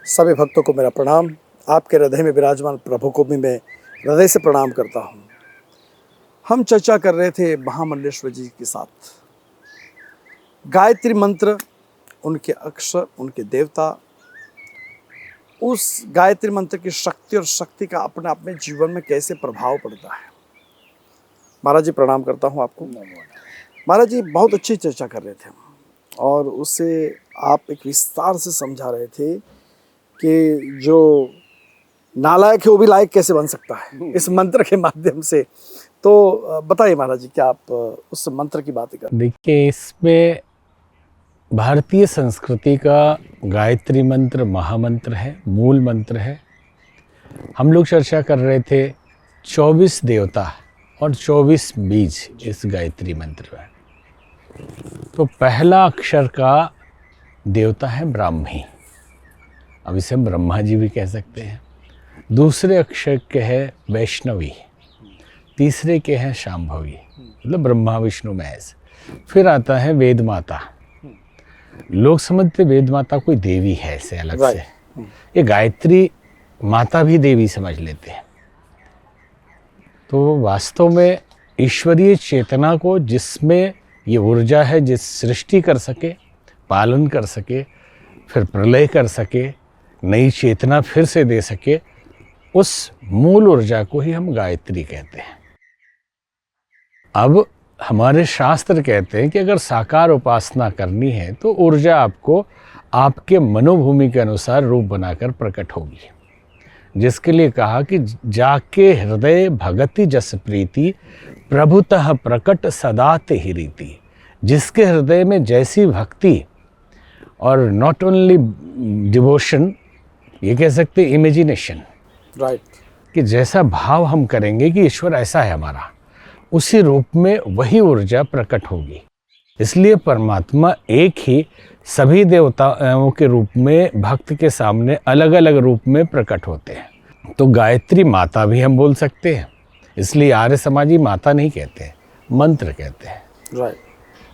सभी भक्तों को मेरा प्रणाम। आपके हृदय में विराजमान प्रभु को भी मैं हृदय से प्रणाम करता हूँ। हम चर्चा कर रहे थे महामंडलेश्वर जी के साथ। गायत्री मंत्र, उनके अक्षर, उनके देवता, उस गायत्री मंत्र की शक्ति और शक्ति का अपने आप में जीवन में कैसे प्रभाव पड़ता है। महाराज जी प्रणाम करता हूँ आपको। महाराज जी बहुत अच्छी चर्चा कर रहे थे और उससे आप एक विस्तार से समझा रहे थे कि जो नालायक है वो भी लायक कैसे बन सकता है इस मंत्र के माध्यम से। तो बताइए महाराज जी, क्या आप उस मंत्र की बात करें। देखिए, इसमें भारतीय संस्कृति का गायत्री मंत्र महामंत्र है, मूल मंत्र है। हम लोग चर्चा कर रहे थे 24 देवता और 24 बीज इस गायत्री मंत्र में। तो पहला अक्षर का देवता है ब्राह्मी, अब इसे हम ब्रह्मा जी भी कह सकते हैं। दूसरे अक्षर के है वैष्णवी, तीसरे के हैं शांभवी, मतलब ब्रह्मा विष्णु महेश। फिर आता है वेद माता। लोग समझते वेद माता कोई देवी है ऐसे अलग से, ये गायत्री माता भी देवी समझ लेते हैं। तो वास्तव में ईश्वरीय चेतना को, जिसमें ये ऊर्जा है, जिस सृष्टि कर सके, पालन कर सके, फिर प्रलय कर सके, नई चेतना फिर से दे सके, उस मूल ऊर्जा को ही हम गायत्री कहते हैं। अब हमारे शास्त्र कहते हैं कि अगर साकार उपासना करनी है तो ऊर्जा आपको आपके मनोभूमि के अनुसार रूप बनाकर प्रकट होगी। जिसके लिए कहा कि जाके हृदय भगति जस प्रीति प्रभुतः प्रकट सदाते ही रीति। जिसके हृदय में जैसी भक्ति, और नॉट ओनली डिवोशन, ये कह सकते इमेजिनेशन, राइट, कि जैसा भाव हम करेंगे कि ईश्वर ऐसा है हमारा, उसी रूप में वही ऊर्जा प्रकट होगी। इसलिए परमात्मा एक ही सभी देवताओं के रूप में भक्त के सामने अलग अलग रूप में प्रकट होते हैं। तो गायत्री माता भी हम बोल सकते हैं, इसलिए आर्य समाजी माता नहीं कहते, मंत्र कहते हैं। राइट।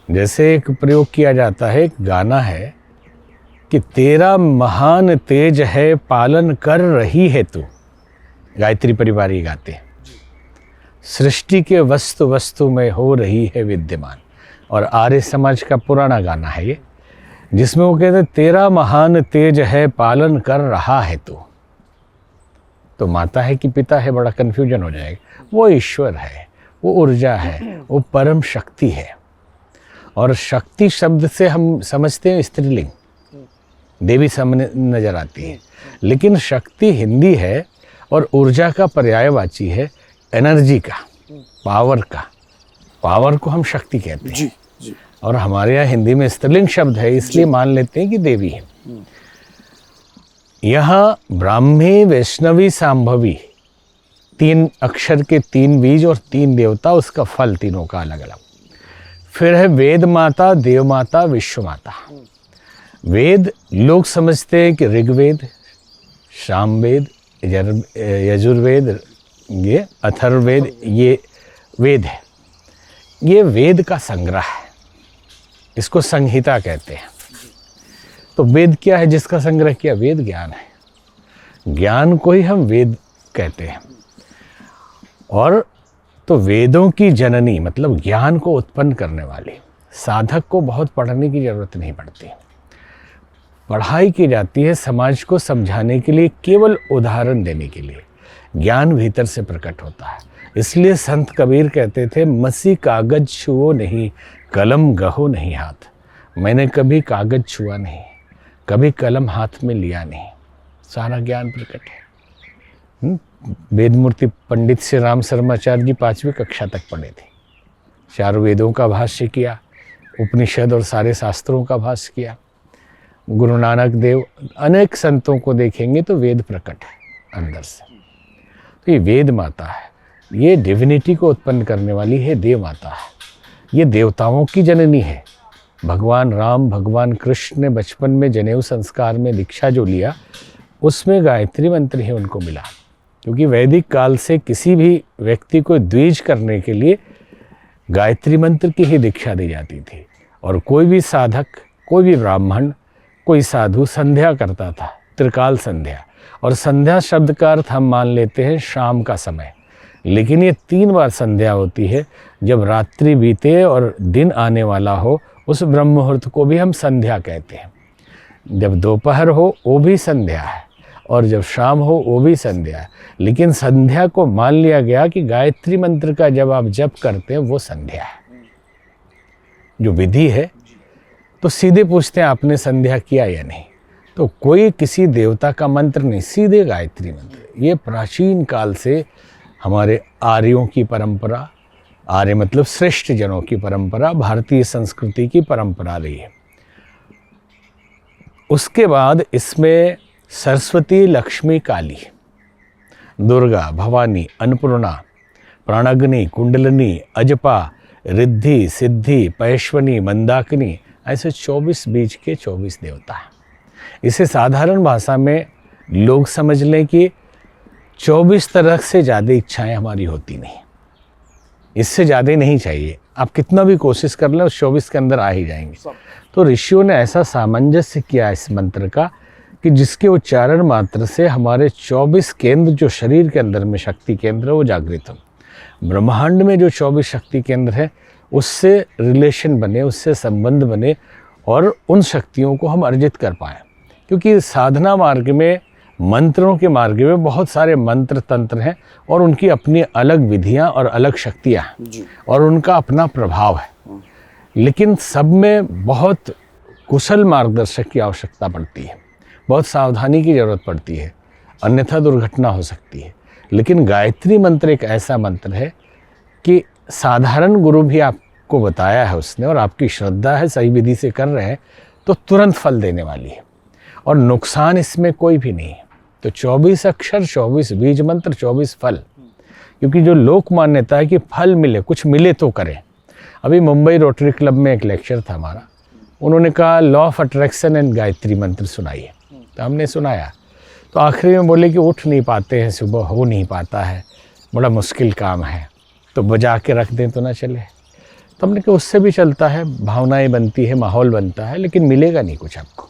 जैसे एक प्रयोग किया जाता है, एक गाना है कि तेरा महान तेज है पालन कर रही है तू, गायत्री परिवार ये गाते हैं। सृष्टि के वस्तु वस्तु में हो रही है विद्यमान, और आर्य समाज का पुराना गाना है ये, जिसमें वो कहते हैं तेरा महान तेज है पालन कर रहा है तू। तो माता है कि पिता है, बड़ा कन्फ्यूजन हो जाएगा। वो ईश्वर है, वो ऊर्जा है, वो परम शक्ति है। और शक्ति शब्द से हम समझते हैं स्त्रीलिंग, देवी सामने नजर आती है, लेकिन शक्ति हिंदी है और ऊर्जा का पर्यायवाची है, एनर्जी का, पावर का। पावर को हम शक्ति कहते हैं जी, जी। और हमारे यहाँ हिंदी में स्त्रीलिंग शब्द है, इसलिए मान लेते हैं कि देवी है। यहाँ ब्राह्मी, वैष्णवी, शांभवी, 3 अक्षर के 3 बीज और 3 देवता, उसका फल तीनों का अलग अलग। फिर है वेद माता, देव माता, विश्व माता। वेद लोग समझते हैं कि ऋग्वेद, सामवेद, यजुर्वेद, ये अथर्ववेद, ये वेद है। ये वेद का संग्रह है, इसको संहिता कहते हैं। तो वेद क्या है जिसका संग्रह किया? वेद ज्ञान है, ज्ञान को ही हम वेद कहते हैं। और तो वेदों की जननी, मतलब ज्ञान को उत्पन्न करने वाली, साधक को बहुत पढ़ने की जरूरत नहीं पड़ती। पढ़ाई की जाती है समाज को समझाने के लिए, केवल उदाहरण देने के लिए। ज्ञान भीतर से प्रकट होता है। इसलिए संत कबीर कहते थे, मसी कागज छुओ नहीं, कलम गहो नहीं हाथ। मैंने कभी कागज छुआ नहीं, कभी कलम हाथ में लिया नहीं, सारा ज्ञान प्रकट है। वेदमूर्ति पंडित श्री राम शर्माचार्य जी 5वीं कक्षा तक पढ़े थे, 4 वेदों का भाष्य किया, उपनिषद और सारे शास्त्रों का भाष्य किया। गुरु नानक देव, अनेक संतों को देखेंगे तो वेद प्रकट है अंदर से। तो ये वेद माता है, ये डिविनिटी को उत्पन्न करने वाली है, देव माता है। ये देवताओं की जननी है। भगवान राम, भगवान कृष्ण ने बचपन में जनेऊ संस्कार में दीक्षा जो लिया, उसमें गायत्री मंत्र ही उनको मिला। क्योंकि वैदिक काल से किसी भी व्यक्ति को द्विज करने के लिए गायत्री मंत्र की ही दीक्षा दी जाती थी। और कोई भी साधक, कोई भी ब्राह्मण, कोई साधु संध्या करता था त्रिकाल संध्या, और संध्या शब्द का अर्थ हम मान लेते हैं शाम का समय, लेकिन ये 3 बार संध्या होती है। जब रात्रि बीते और दिन आने वाला हो उस ब्रह्म मुहूर्त को भी हम संध्या कहते हैं। जब दोपहर हो वो भी संध्या है, और जब शाम हो वो भी संध्या है। लेकिन संध्या को मान लिया गया कि गायत्री मंत्र का जब आप जप करते हैं वो संध्या है, जो विधि है। तो सीधे पूछते हैं आपने संध्या किया या नहीं, तो कोई किसी देवता का मंत्र नहीं, सीधे गायत्री मंत्र। ये प्राचीन काल से हमारे आर्यों की परंपरा, आर्य मतलब श्रेष्ठ जनों की परंपरा, भारतीय संस्कृति की परंपरा रही है। उसके बाद इसमें सरस्वती, लक्ष्मी, काली, दुर्गा, भवानी, अन्नपूर्णा, प्राणाग्नि, कुंडलिनी, अजपा, रिद्धि, सिद्धि, पैश्वनी, मंदाकिनी, ऐसे 24 बीज के 24 देवता हैं। इसे साधारण भाषा में लोग समझ लें कि 24 तरह से ज़्यादा इच्छाएं हमारी होती नहीं, इससे ज़्यादा नहीं चाहिए। आप कितना भी कोशिश कर लें उस 24 के अंदर आ ही जाएंगे। तो ऋषियों ने ऐसा सामंजस्य किया इस मंत्र का कि जिसके उच्चारण मात्र से हमारे 24 केंद्र जो शरीर के अंदर में शक्ति केंद्र है वो जागृत हो। ब्रह्मांड में जो 24 शक्ति केंद्र है उससे रिलेशन बने, उससे संबंध बने, और उन शक्तियों को हम अर्जित कर पाएँ। क्योंकि साधना मार्ग में, मंत्रों के मार्ग में बहुत सारे मंत्र तंत्र हैं, और उनकी अपनी अलग विधियां और अलग शक्तियां हैं, और उनका अपना प्रभाव है। लेकिन सब में बहुत कुशल मार्गदर्शक की आवश्यकता पड़ती है, बहुत सावधानी की ज़रूरत पड़ती है, अन्यथा दुर्घटना हो सकती है। लेकिन गायत्री मंत्र एक ऐसा मंत्र है कि साधारण गुरु भी आपको बताया है उसने, और आपकी श्रद्धा है, सही विधि से कर रहे हैं तो तुरंत फल देने वाली है, और नुकसान इसमें कोई भी नहीं है। तो 24 अक्षर, 24 बीज मंत्र, 24 फल। क्योंकि जो लोक मान्यता है कि फल मिले, कुछ मिले तो करें। अभी मुंबई रोटरी क्लब में एक लेक्चर था हमारा, उन्होंने कहा law of attraction and Gayatri मंत्र सुनाइए, तो हमने सुनाया। तो आखिरी में बोले कि उठ नहीं पाते हैं, सुबह हो नहीं पाता है, बड़ा मुश्किल काम है, तो बजा के रख दें तो ना चले। तो हमने कहा उससे भी चलता है, भावनाएं बनती है, माहौल बनता है, लेकिन मिलेगा नहीं कुछ आपको।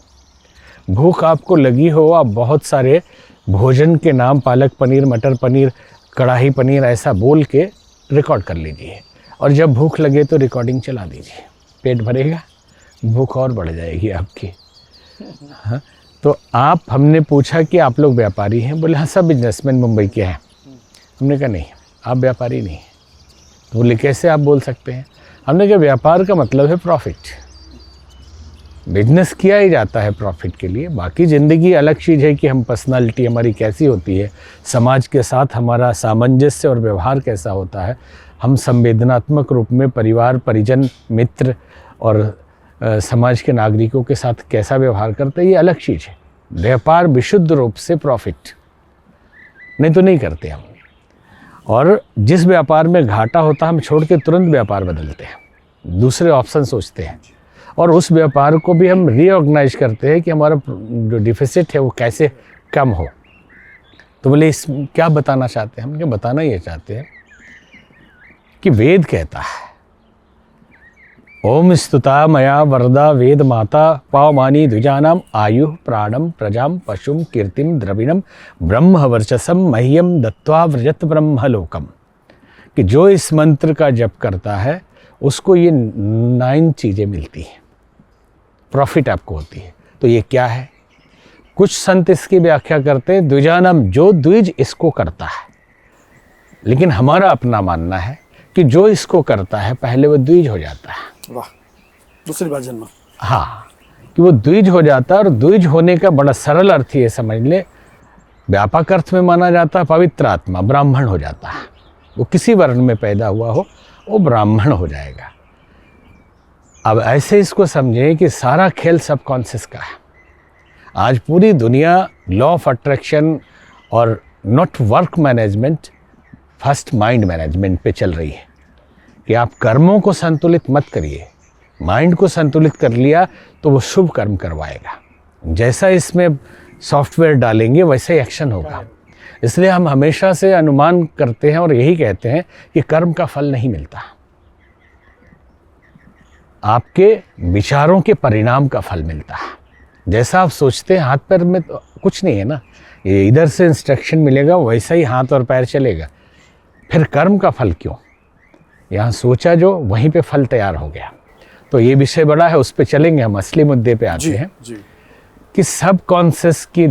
भूख आपको लगी हो, आप बहुत सारे भोजन के नाम, पालक पनीर, मटर पनीर, कढ़ाई पनीर ऐसा बोल के रिकॉर्ड कर लीजिए, और जब भूख लगे तो रिकॉर्डिंग चला दीजिए, पेट भरेगा, भूख और बढ़ जाएगी आपकी। हाँ, तो हमने पूछा कि आप लोग व्यापारी हैं? बोले हाँ, सब बिजनेसमैन मुंबई के हैं। हमने कहा नहीं, आप व्यापारी नहीं। तो बोले कैसे आप बोल सकते हैं? हमने कहा व्यापार का मतलब है प्रॉफिट, बिजनेस किया ही जाता है प्रॉफिट के लिए। बाकी ज़िंदगी अलग चीज़ है कि हम पर्सनालिटी हमारी कैसी होती है, समाज के साथ हमारा सामंजस्य और व्यवहार कैसा होता है, हम संवेदनात्मक रूप में परिवार, परिजन, मित्र और समाज के नागरिकों के साथ कैसा व्यवहार करते हैं, ये अलग चीज़ है। व्यापार विशुद्ध रूप से प्रॉफिट, नहीं तो नहीं करते हम। और जिस व्यापार में घाटा होता है हम छोड़ के तुरंत व्यापार बदलते हैं, दूसरे ऑप्शन सोचते हैं, और उस व्यापार को भी हम रीऑर्गेनाइज करते हैं कि हमारा जो डिफिसिट है वो कैसे कम हो। तो बोले इस क्या बताना चाहते हैं? हम क्या बताना ये चाहते हैं कि वेद कहता है ओम स्तुता मया वरदा वेद माता पावमानी द्विजानाम आयु प्राणम प्रजाम पशुम कीर्तिम द्रविणम ब्रह्म वर्चसम मह्यम दत्वा व्रजत ब्रह्मलोकम, कि जो इस मंत्र का जप करता है उसको ये 9 चीज़ें मिलती हैं, प्रॉफिट आपको होती है। तो ये क्या है? कुछ संत इसकी व्याख्या करते हैं द्विजानम, जो द्विज इसको करता है। लेकिन हमारा अपना मानना है कि जो इसको करता है पहले वो द्विज हो जाता है। वाह, दूसरी बात जन्म। हाँ, कि वो द्विज हो जाता है। और द्विज होने का बड़ा सरल अर्थ ये समझ ले, व्यापक अर्थ में माना जाता है पवित्र आत्मा, ब्राह्मण हो जाता है। वो किसी वर्ण में पैदा हुआ हो वो ब्राह्मण हो जाएगा। अब ऐसे इसको समझें कि सारा खेल सबकॉन्शियस का है। आज पूरी दुनिया लॉ ऑफ अट्रैक्शन और not work management, first mind management पे चल रही है कि आप कर्मों को संतुलित मत करिए, माइंड को संतुलित कर लिया तो वो शुभ कर्म करवाएगा। जैसा इसमें सॉफ्टवेयर डालेंगे वैसे ही एक्शन होगा। इसलिए हम हमेशा से अनुमान करते हैं और यही कहते हैं कि कर्म का फल नहीं मिलता, आपके विचारों के परिणाम का फल मिलता है। जैसा आप सोचते हैं हाथ पैर में तो कुछ नहीं है ना, ये इधर से इंस्ट्रक्शन मिलेगा वैसा ही हाथ और पैर चलेगा। फिर कर्म का फल क्यों? यहाँ सोचा जो वहीं पे फल तैयार हो गया। तो ये विषय बड़ा है, उस पर चलेंगे हम। असली मुद्दे पे आते हैं जी। कि सब कॉन्शियस की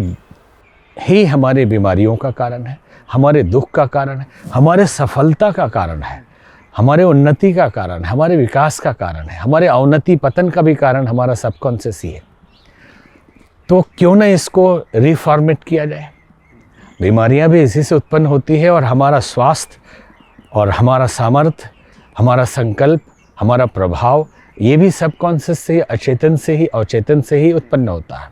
ही हमारे बीमारियों का कारण है, हमारे दुख का कारण है, हमारे सफलता का कारण है, हमारे उन्नति का कारण है, हमारे विकास का कारण है, हमारे अवनति पतन का भी कारण हमारा सबकॉन्शियस ही है। तो क्यों ना इसको रिफॉर्मेट किया जाए। बीमारियां भी इसी से उत्पन्न होती है और हमारा स्वास्थ्य और हमारा सामर्थ्य, हमारा संकल्प, हमारा प्रभाव, ये भी सबकॉन्शियस से, अचेतन से ही, अवचेतन से ही उत्पन्न होता है।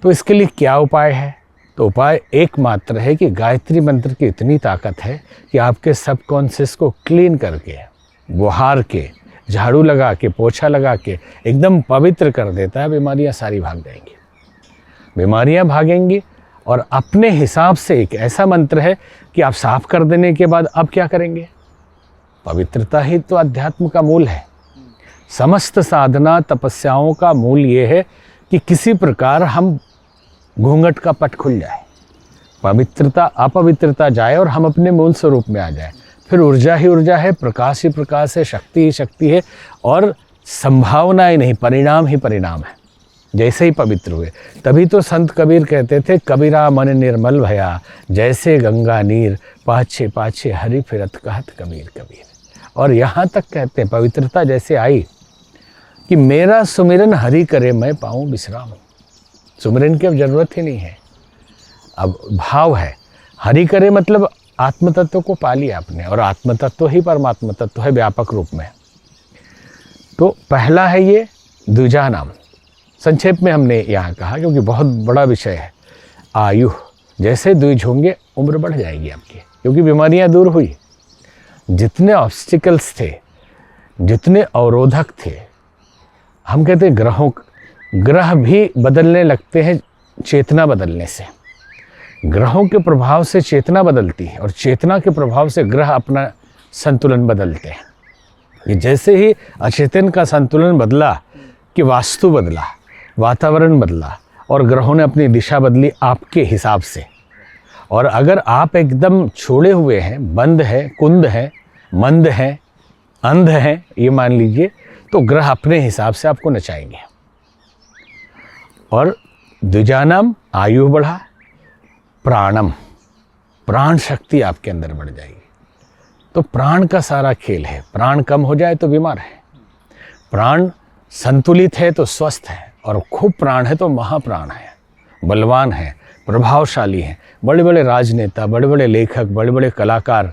तो इसके लिए क्या उपाय है? तो उपाय एकमात्र है कि गायत्री मंत्र की इतनी ताकत है कि आपके सबकॉन्शियस को क्लीन करके, बुहार के, झाड़ू लगा के, पोछा लगा के एकदम पवित्र कर देता है। बीमारियां सारी भाग जाएंगी, बीमारियां भागेंगी। और अपने हिसाब से एक ऐसा मंत्र है कि आप साफ कर देने के बाद अब क्या करेंगे? पवित्रता ही तो अध्यात्म का मूल है। समस्त साधना तपस्याओं का मूल ये है कि किसी प्रकार हम घूंघट का पट खुल जाए, पवित्रता अपवित्रता जाए और हम अपने मूल स्वरूप में आ जाए। फिर ऊर्जा ही ऊर्जा है, प्रकाश ही प्रकाश है, शक्ति ही शक्ति है और संभावना ही नहीं, परिणाम ही परिणाम है। जैसे ही पवित्र हुए, तभी तो संत कबीर कहते थे, कबीरा मन निर्मल भया, जैसे गंगा नीर, पाछे पाछे हरि फिरत कहत कबीर कबीर। और यहाँ तक कहते हैं पवित्रता जैसे आई कि मेरा सुमिरन हरि करे मैं पाऊँ विश्राम। सुमिरन की अब जरूरत ही नहीं है, अब भाव है। हरि करे मतलब आत्म तत्व को पा लिया आपने, और आत्म तत्व ही परमात्मा तत्व है व्यापक रूप में। तो पहला है ये द्विजा नाम। संक्षेप में हमने यहाँ कहा क्योंकि बहुत बड़ा विषय है। आयु, जैसे द्विज होंगे उम्र बढ़ जाएगी आपकी, क्योंकि बीमारियाँ दूर हुई। जितने ऑब्स्टिकल्स थे, जितने अवरोधक थे, हम कहते हैं ग्रह भी बदलने लगते हैं चेतना बदलने से। ग्रहों के प्रभाव से चेतना बदलती है और चेतना के प्रभाव से ग्रह अपना संतुलन बदलते हैं। ये जैसे ही अचेतन का संतुलन बदला कि वास्तु बदला, वातावरण बदला और ग्रहों ने अपनी दिशा बदली आपके हिसाब से। और अगर आप एकदम छोड़े हुए हैं, बंद है, कुंद है, मंद है, अंध है, ये मान लीजिए, तो ग्रह अपने हिसाब से आपको नचाएंगे। और द्विजानम, आयु बढ़ा, प्राणम, प्राण शक्ति आपके अंदर बढ़ जाएगी। तो प्राण का सारा खेल है। प्राण कम हो जाए तो बीमार है, प्राण संतुलित है तो स्वस्थ है, और खूब प्राण है तो महाप्राण है, बलवान है, प्रभावशाली है। बड़े बड़े राजनेता, बड़े बड़े लेखक, बड़े बड़े कलाकार,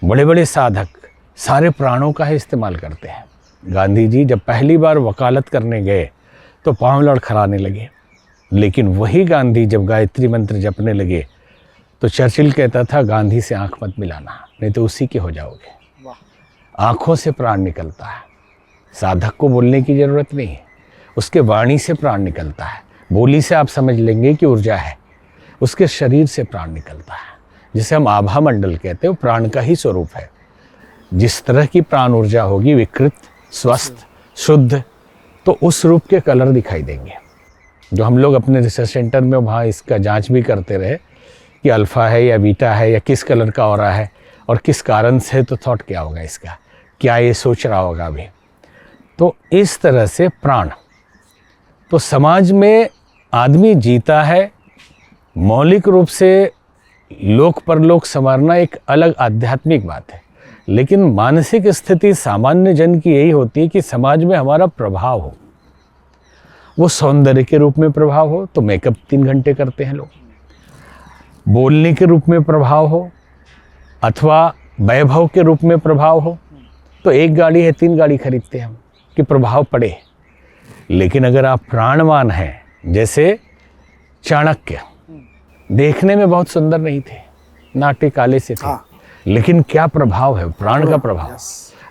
बड़े बड़े साधक सारे प्राणों का ही इस्तेमाल करते हैं। गांधी जी जब पहली बार वकालत करने गए तो पांव लड़खड़ाने लगे, लेकिन वही गांधी जब गायत्री मंत्र जपने लगे तो चर्चिल कहता था, गांधी से आंख मत मिलाना, नहीं तो उसी के हो जाओगे। आंखों से प्राण निकलता है। साधक को बोलने की जरूरत नहीं है, उसके वाणी से प्राण निकलता है। बोली से आप समझ लेंगे कि ऊर्जा है, उसके शरीर से प्राण निकलता है, जिसे हम आभा मंडल कहते हैं। वो प्राण का ही स्वरूप है। जिस तरह की प्राण ऊर्जा होगी, विकृत, स्वस्थ, शुद्ध, तो उस रूप के कलर दिखाई देंगे। जो हम लोग अपने रिसर्च सेंटर में वहाँ इसका जांच भी करते रहे कि अल्फ़ा है या बीटा है या किस कलर का ऑरा है और किस कारण से, तो थॉट क्या होगा इसका, क्या ये सोच रहा होगा अभी। तो इस तरह से प्राण, तो समाज में आदमी जीता है। मौलिक रूप से लोक परलोक संवारना एक अलग आध्यात्मिक बात है, लेकिन मानसिक स्थिति सामान्य जन की यही होती है कि समाज में हमारा प्रभाव हो। वो सौंदर्य के रूप में प्रभाव हो तो मेकअप 3 घंटे करते हैं लोग, बोलने के रूप में प्रभाव हो अथवा वैभव के रूप में प्रभाव हो तो 1 गाड़ी है 3 गाड़ी खरीदते हैं हम कि प्रभाव पड़े। लेकिन अगर आप प्राणवान हैं, जैसे चाणक्य, देखने में बहुत सुंदर नहीं थे, नाटे काले से थे, लेकिन क्या प्रभाव है, प्राण का प्रभाव।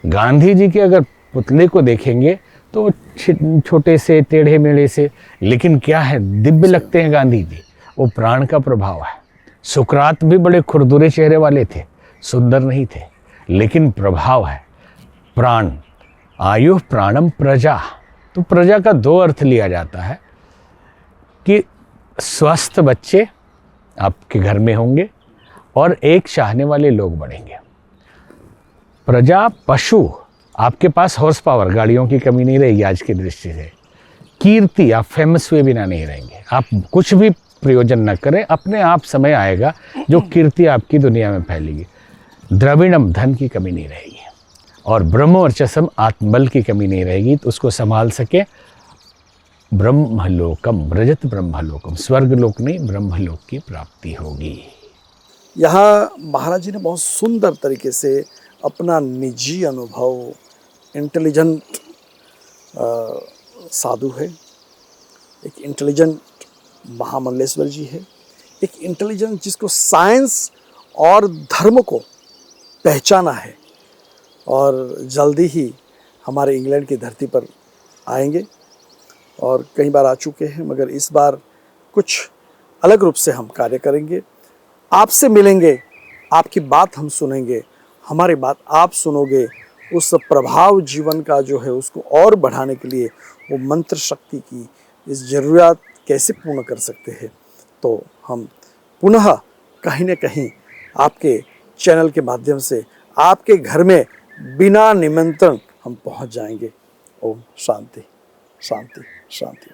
गांधी जी के अगर पुतले को देखेंगे तो छोटे से, टेढ़े मेढ़े से, लेकिन क्या है, दिव्य लगते हैं गांधी जी। वो प्राण का प्रभाव है। सुकरात भी बड़े खुरदुरे चेहरे वाले थे, सुंदर नहीं थे, लेकिन प्रभाव है। प्राण, आयु प्राणम प्रजा, तो प्रजा का 2 अर्थ लिया जाता है। कि स्वस्थ बच्चे आपके घर में होंगे और एक चाहने वाले लोग बढ़ेंगे। प्रजा पशु, आपके पास हॉर्स पावर, गाड़ियों की कमी नहीं रहेगी आज की दृष्टि से। कीर्ति, आप फेमस हुए बिना नहीं रहेंगे। आप कुछ भी प्रयोजन न करें, अपने आप समय आएगा जो कीर्ति आपकी दुनिया में फैलेगी। द्रविणम, धन की कमी नहीं रहेगी। और ब्रह्मवर्चसम, आत्मबल की कमी नहीं रहेगी, तो उसको संभाल सके। ब्रह्मलोकम, रजत ब्रह्मलोकम, स्वर्गलोक नहीं ब्रह्मलोक की प्राप्ति होगी। यहाँ महाराज जी ने बहुत सुंदर तरीके से अपना निजी अनुभव, इंटेलिजेंट साधु है, एक इंटेलिजेंट महामल्लेश्वर जी है, एक इंटेलिजेंट जिसको साइंस और धर्म को पहचाना है, और जल्दी ही हमारे इंग्लैंड की धरती पर आएंगे और कई बार आ चुके हैं, मगर इस बार कुछ अलग रूप से हम कार्य करेंगे। आपसे मिलेंगे, आपकी बात हम सुनेंगे, हमारी बात आप सुनोगे। उस प्रभाव जीवन का जो है उसको और बढ़ाने के लिए वो मंत्र शक्ति की इस ज़रूरत कैसे पूर्ण कर सकते हैं, तो हम पुनः कहीं न कहीं आपके चैनल के माध्यम से आपके घर में बिना निमंत्रण हम पहुंच जाएंगे। ओम शांति शांति शांति।